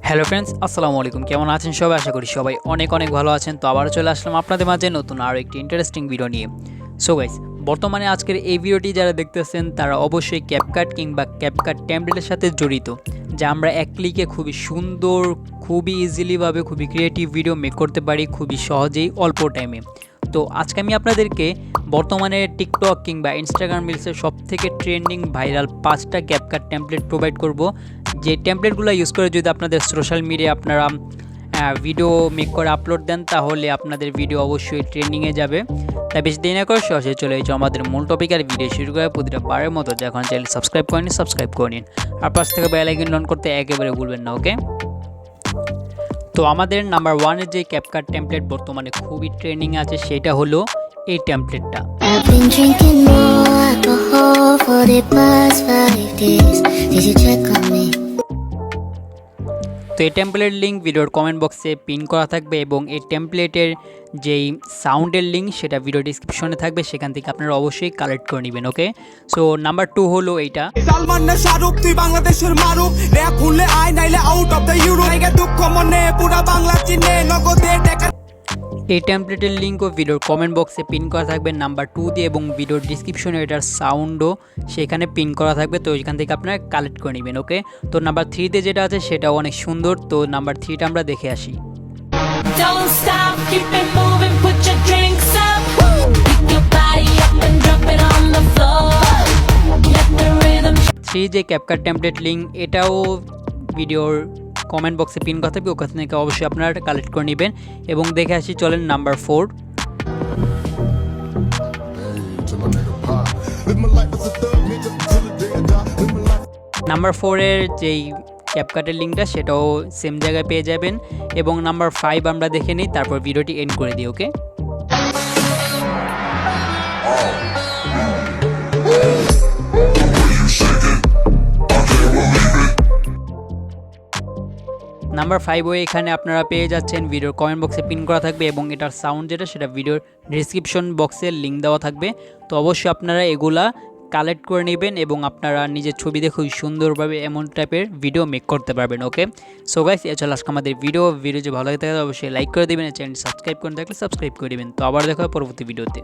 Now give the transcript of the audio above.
Hello friends, আসসালামু আলাইকুম। কেমন আছেন সবাই? আশা করি সবাই অনেক ভালো আছেন। তো আবারও চলে আসলাম আপনাদের মাঝে নতুন আরও একটি ইন্টারেস্টিং ভিডিও নিয়ে। সো গাইস, বর্তমানে আজকের এই ভিডিওটি যারা দেখতেছেন তারা অবশ্যই ক্যাপকাট কিংবা ক্যাপকাট টেমপ্লেটের সাথে জড়িত, যা আমরা এক ক্লিকে খুবই সুন্দর, খুবই ইজিলিভাবে খুবই ক্রিয়েটিভ ভিডিও মেক করতে পারি খুবই সহজেই অল্প টাইমে। তো আজকে আমি আপনাদেরকে বর্তমানে টিকটক কিংবা ইনস্টাগ্রাম রিলসের সবথেকে ট্রেন্ডিং ভাইরাল 5টা ক্যাপকাট টেমপ্লেট প্রোভাইড করব, যে টেমপ্লেটগুলো ইউজ করে যদি আপনাদের সোশ্যাল মিডিয়া আপনারা ভিডিও মেক করে আপলোড দেন তাহলে আপনাদের ভিডিও অবশ্যই ট্রেন্ডিংয়ে যাবে। তাই বেশি দেরি না করে সরাসরি চলে এসেছে আমাদের মূল টপিক আর ভিডিও শুরু করে প্রতিটা বারের মতো। যখন চ্যানেল সাবস্ক্রাইব করেন সাবস্ক্রাইব করে নিন, আর পাশ থেকে বেল আইকন অন করতে একেবারে ভুলবেন না। ওকে, তো আমাদের নাম্বার 1-এর যে ক্যাপকাট টেমপ্লেট বর্তমানে খুবই ট্রেন্ডিং আছে সেটা হলো এই টেমপ্লেটটা। তো এই টেমপ্লেট লিঙ্ক ভিডিওর কমেন্ট বক্সে পিন করা থাকবে এবং এই টেমপ্লেটের যেই সাউন্ডের লিঙ্ক সেটা ভিডিও ডিসক্রিপশনে থাকবে, সেখান থেকে আপনারা অবশ্যই কালেক্ট করে নেবেন। ওকে, সো নাম্বার 2 হলো এইটা। এই টেমপ্লেটের লিঙ্কও ভিডিওর কমেন্ট বক্সে পিন করা থাকবে নাম্বার 2 দিয়ে, এবং ভিডিওর ডিসক্রিপশনে এটার সাউন্ডও সেখানে পিন করা থাকবে, তো এখান থেকে আপনারা কালেক্ট করে নেবেন। ওকে, তো নাম্বার 3-তে যেটা আছে সেটাও অনেক সুন্দর। তো নাম্বার 3টা আমরা দেখে আসি। 3 যে ক্যাপকাট টেমপ্লেট লিঙ্ক এটাও ভিডিওর কমেন্ট বক্সে পিন করা থাকবে, ওখান থেকে অবশ্যই আপনারা কালেক্ট করে নেবেন। এবং দেখে আসি, চলেন নাম্বার 4। নাম্বার 4-এর যেই ক্যাপকাটের লিঙ্কটা সেটাও সেম জায়গায় পেয়ে যাবেন। এবং নাম্বার 5 আমরা দেখে নিই, তারপর ভিডিওটি এন্ড করে দিই। ওকে, নাম্বার 5 এখানে আপনারা পেয়ে যাচ্ছেন, ভিডিওর কমেন্ট বক্সে পিন করা থাকবে এবং এটার সাউন্ড যেটা সেটা ভিডিওর ডিসক্রিপশন বক্সে লিঙ্ক দেওয়া থাকবে। তো অবশ্যই আপনারা এগুলা কালেক্ট করে নেবেন এবং আপনারা নিজের ছবিতে খুব সুন্দরভাবে এমন টাইপের ভিডিও মেক করতে পারবেন। ওকে, সো গাইস, চলো আজকে আমাদের ভিডিও যে ভালো লাগে থাকে অবশ্যই লাইক করে দেবেন, চ্যানেল সাবস্ক্রাইব করে থাকলে সাবস্ক্রাইব করে দেবেন। তো আবার দেখা হবে পরবর্তী ভিডিওতে।